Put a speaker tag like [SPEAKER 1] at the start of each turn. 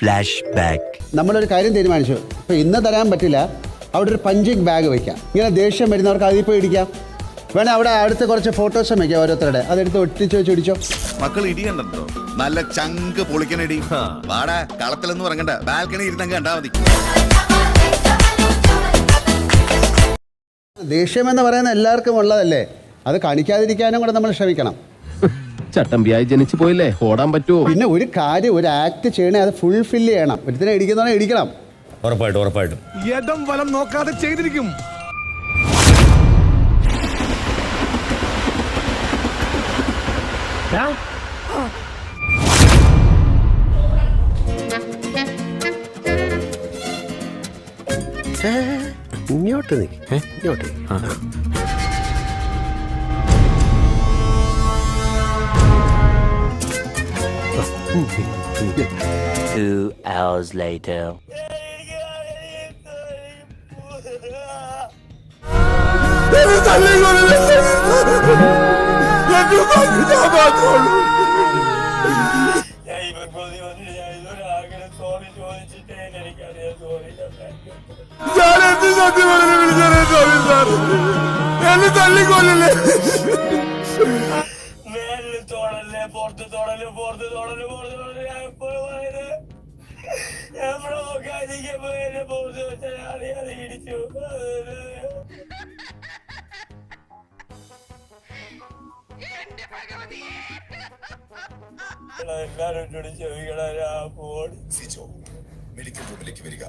[SPEAKER 1] Flash back.
[SPEAKER 2] നമ്മളൊരു കാര്യം തീരുമാനിച്ചു. ഇപ്പോൾ ഇന്ന് തരാൻ പറ്റില്ല, അവിടെ ഒരു പഞ്ചിങ് ബാഗ് വയ്ക്കാം. ഇങ്ങനെ ദേഷ്യം വരുന്നവർക്ക് അതിൽ പോയി ഇടിക്കാം. വേണേ അവിടെ അടുത്ത് കുറച്ച് ഫോട്ടോസും വയ്ക്കാം ഓരോരുത്തരുടെ. അതെടുത്ത് ഒട്ടിച്ച് വെച്ച് ഇടിച്ചോ.
[SPEAKER 3] മക്കൾ ഇടി കണ്ടോ? നല്ല ചങ്ക് പൊളിക്കണടി. വാടാ, കളത്തിലൊന്നും ഇറങ്ങണ്ട, ബാൽക്കണി ഇരുന്നങ്ങ് കണ്ടാ മതി.
[SPEAKER 2] ദേഷ്യം എന്ന് പറയുന്ന എല്ലാവർക്കും ഉള്ളതല്ലേ, അത് കാണിക്കാതിരിക്കാനും കൂടെ നമ്മൾ ശ്രമിക്കണം.
[SPEAKER 4] ചട്ടമ്പിയായി ജനിച്ചു പോയില്ലേ, ഓടാൻ പറ്റുമോ?
[SPEAKER 2] പിന്നെ ഒരു കാര്യം, ഒരു ആക്ട് ചെയ്യണേ, അത് ഫുൾഫില്ല് ചെയ്യണം. ഒരുത്തിനെ ഇടിക്കുന്നവനെ ഇടിക്കണം.
[SPEAKER 5] ഉറപ്പായിട്ടും
[SPEAKER 6] യഥം വലം നോക്കാതെ ചെയ്തിരിക്കും.
[SPEAKER 5] ഇങ്ങോട്ട് ഇങ്ങോട്ട്
[SPEAKER 1] 2 hours later.
[SPEAKER 3] മെഡിക്കൽ റൂമിലേക്ക് വരിക.